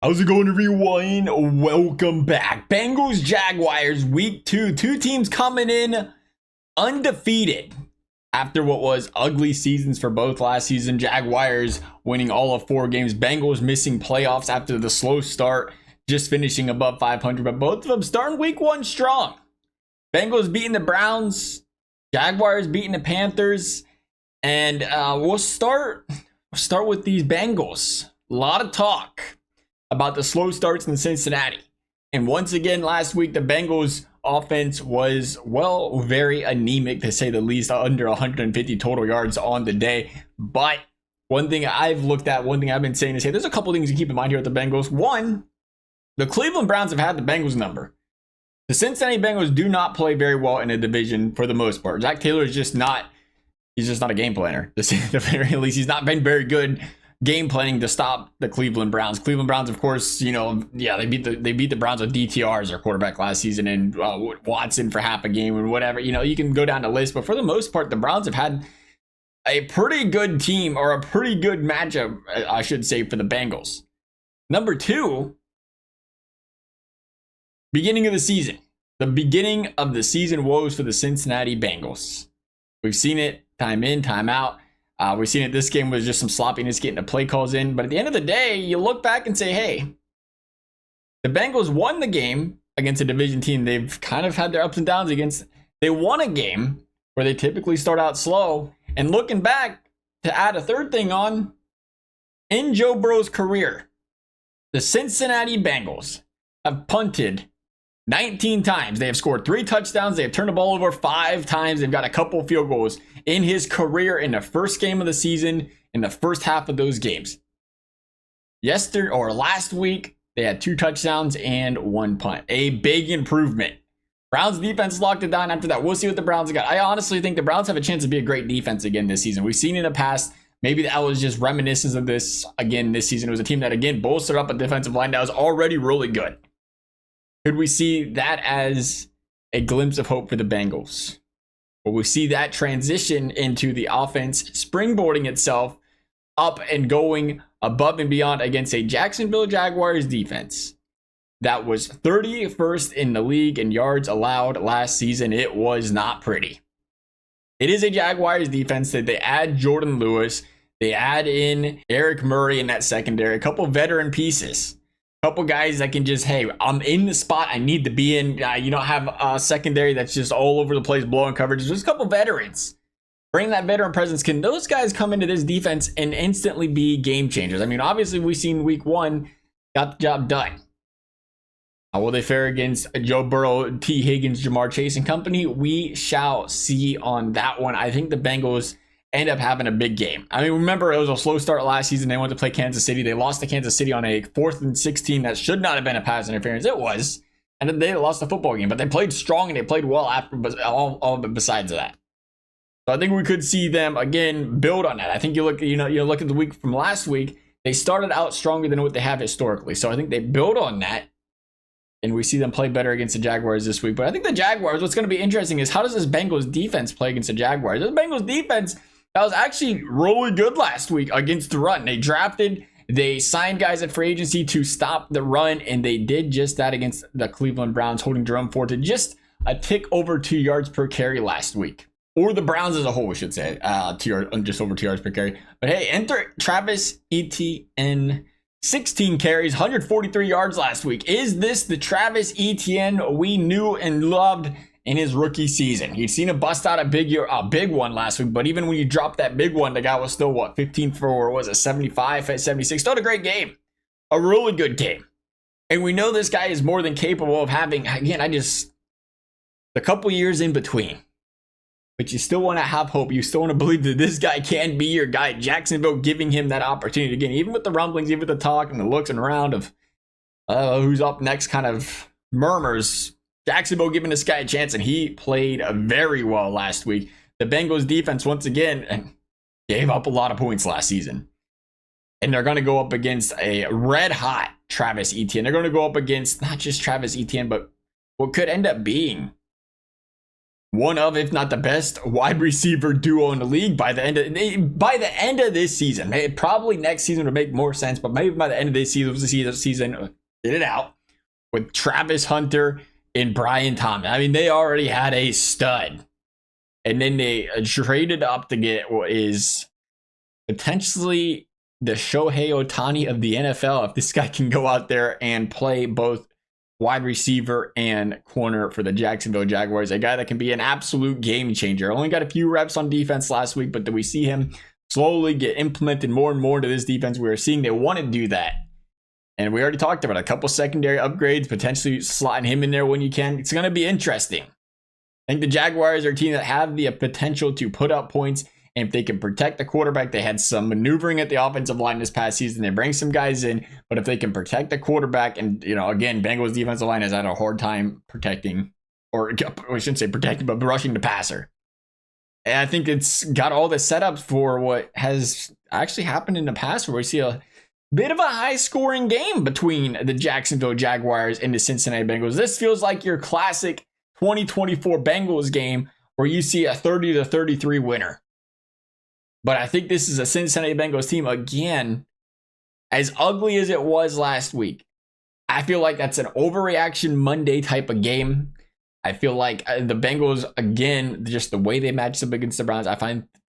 How's it going, everyone? Welcome back. Bengals Jaguars week 2. Two teams coming in undefeated after what was ugly seasons for both last season. Jaguars winning all of 4 games. Bengals missing playoffs after the slow start, just finishing above 500. But both of them starting week 1 strong. Bengals beating the Browns. Jaguars beating the Panthers. And we'll start with these Bengals. A lot of talk about the slow starts in Cincinnati. And once again, last week, the Bengals offense was, well, very anemic, to say the least, under 150 total yards on the day. But one thing I've looked at, one thing I've been saying is, hey, there's a couple things to keep in mind here with the Bengals. One, the Cleveland Browns have had the Bengals number. The Cincinnati Bengals do not play very well in a division for the most part. Zach Taylor is just not, he's just not a game planner. To say the very least, he's not been very good game planning to stop the Cleveland Browns. Cleveland Browns, of course, you know, yeah, they beat the Browns with DTR as their quarterback last season, and Watson for half a game and whatever. You know, you can go down the list, but for the most part, the Browns have had a pretty good team, or a pretty good matchup, I should say, for the Bengals. Number 2, beginning of the season. The beginning of the season woes for the Cincinnati Bengals. We've seen it time in, time out. We've seen it. This game was just some sloppiness getting the play calls in. But at the end of the day, you look back and say, hey, the Bengals won the game against a division team they've kind of had their ups and downs against. They won a game where they typically start out slow. And looking back, to add a third thing on, in Joe Burrow's career, the Cincinnati Bengals have punted 19 times. They have scored 3 touchdowns. They have turned the ball over 5 times. They've got a couple field goals in his career in the first game of the season, in the first half of those games. Last week, they had 2 touchdowns and 1 punt. A big improvement. Browns defense locked it down after that. We'll see what the Browns got. I honestly think the Browns have a chance to be a great defense again this season. We've seen in the past. Maybe that was just reminiscence of this again this season. It was a team that, again, bolstered up a defensive line that was already really good. Could we see that as a glimpse of hope for the Bengals? Will we see that transition into the offense springboarding itself up and going above and beyond against a Jacksonville Jaguars defense that was 31st in the league in yards allowed last season? It was not pretty. It is a Jaguars defense that they add Jordan Lewis. They add in Eric Murray in that secondary, a couple veteran pieces. Couple guys that can just, hey, I'm in the spot I need to be in. You don't have a secondary that's just all over the place, blowing coverage. There's a couple veterans. Bring that veteran presence. Can those guys come into this defense and instantly be game changers? I mean, obviously, we've seen week 1 got the job done. How will they fare against Joe Burrow, T. Higgins, Jamar Chase and company? We shall see on that one. I think the Bengals end up having a big game. I mean, remember, it was a slow start last season. They went to play Kansas City. They lost to Kansas City on a 4th and 16 that should not have been a pass interference. It was. And then they lost the football game. But they played strong and they played well after all besides that. So I think we could see them, again, build on that. I think you look at the week from last week, they started out stronger than what they have historically. So I think they build on that. And we see them play better against the Jaguars this week. But I think the Jaguars, what's going to be interesting is, how does this Bengals defense play against the Jaguars? This Bengals defense that was actually really good last week against the run. They signed guys at free agency to stop the run, and they did just that against the Cleveland Browns, holding Jerome Ford to just a tick over 2 yards per carry last week. Or the Browns as a whole, we should say, just over 2 yards per carry. But hey, enter Travis Etienne. 16 carries, 143 yards last week. Is this the Travis Etienne we knew and loved in his rookie season? You'd seen him bust out a big one last week, but even when you dropped that big one, the guy was still, 15 for, 75, 76? Still a great game. A really good game. And we know this guy is more than capable of having, again, the couple years in between. But you still want to have hope. You still want to believe that this guy can be your guy. Jacksonville giving him that opportunity again, even with the rumblings, even with the talk and the looks and around of who's up next kind of murmurs. Jacksonville giving this guy a chance, and he played very well last week. The Bengals defense, once again, gave up a lot of points last season. And they're going to go up against a red-hot Travis Etienne. They're going to go up against not just Travis Etienne, but what could end up being one of, if not the best, wide receiver duo in the league by the end of this season. Probably next season would make more sense, but maybe by the end of this season, get it out with Travis Hunter and Brian Thomas. I mean, they already had a stud, and then they traded up to get what is potentially the Shohei Ohtani of the NFL. If this guy can go out there and play both wide receiver and corner for the Jacksonville Jaguars, a guy that can be an absolute game changer. Only got a few reps on defense last week, but do we see him slowly get implemented more and more into this defense? We are seeing they want to do that. And we already talked about a couple secondary upgrades, potentially slotting him in there when you can. It's going to be interesting. I think the Jaguars are a team that have the potential to put up points. And if they can protect the quarterback, they had some maneuvering at the offensive line this past season. They bring some guys in, but if they can protect the quarterback, and again, Bengals defensive line has had a hard time protecting, or I shouldn't say protecting, but rushing the passer. And I think it's got all the setups for what has actually happened in the past, where we see a bit of a high-scoring game between the Jacksonville Jaguars and the Cincinnati Bengals. This feels like your classic 2024 Bengals game, where you see a 30-33 winner. But I think this is a Cincinnati Bengals team, again, as ugly as it was last week. I feel like that's an overreaction Monday type of game. I feel like the Bengals, again, just the way they match up against the Browns,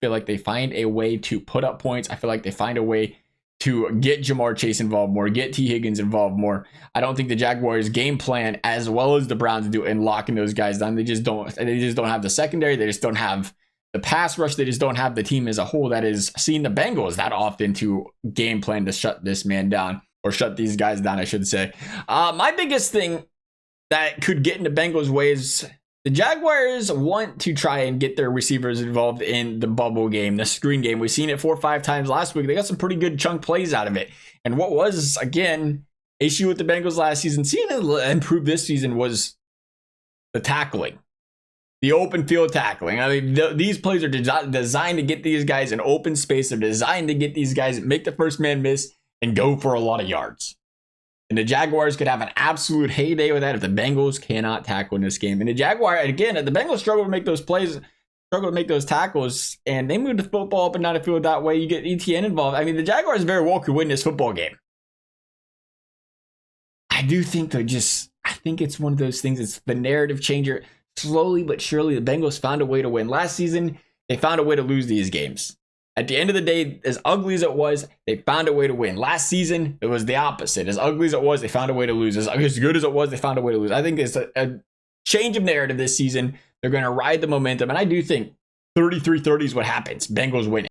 feel like they find a way to put up points. I feel like they find a way to get Jamar Chase involved more, get T. Higgins involved more. I don't think the Jaguars game plan as well as the Browns do in locking those guys down. They just don't have the secondary. They just don't have the pass rush. They just don't have the team as a whole that is seeing the Bengals that often to game plan to shut this man down, or shut these guys down, I should say. My biggest thing that could get into Bengals' way is the Jaguars want to try and get their receivers involved in the bubble game, the screen game. We've seen it 4 or 5 times last week. They got some pretty good chunk plays out of it. And what was, again, issue with the Bengals last season, seeing it improve this season, was the tackling. The open field tackling. I mean, these plays are designed to get these guys in open space. They're designed to get these guys, make the first man miss, and go for a lot of yards. And the Jaguars could have an absolute heyday with that if the Bengals cannot tackle in this game. And the Bengals struggle to make those plays, struggle to make those tackles, and they move the football up and down the field that way. You get ETN involved. I mean, the Jaguars very well could win this football game. I think it's one of those things. It's the narrative changer. Slowly but surely, the Bengals found a way to win. Last season, they found a way to lose these games. At the end of the day, as ugly as it was, they found a way to win. Last season, it was the opposite. As ugly as it was, they found a way to lose. As good as it was, they found a way to lose. I think it's a change of narrative this season. They're going to ride the momentum, and I do think 33-30 is what happens. Bengals win.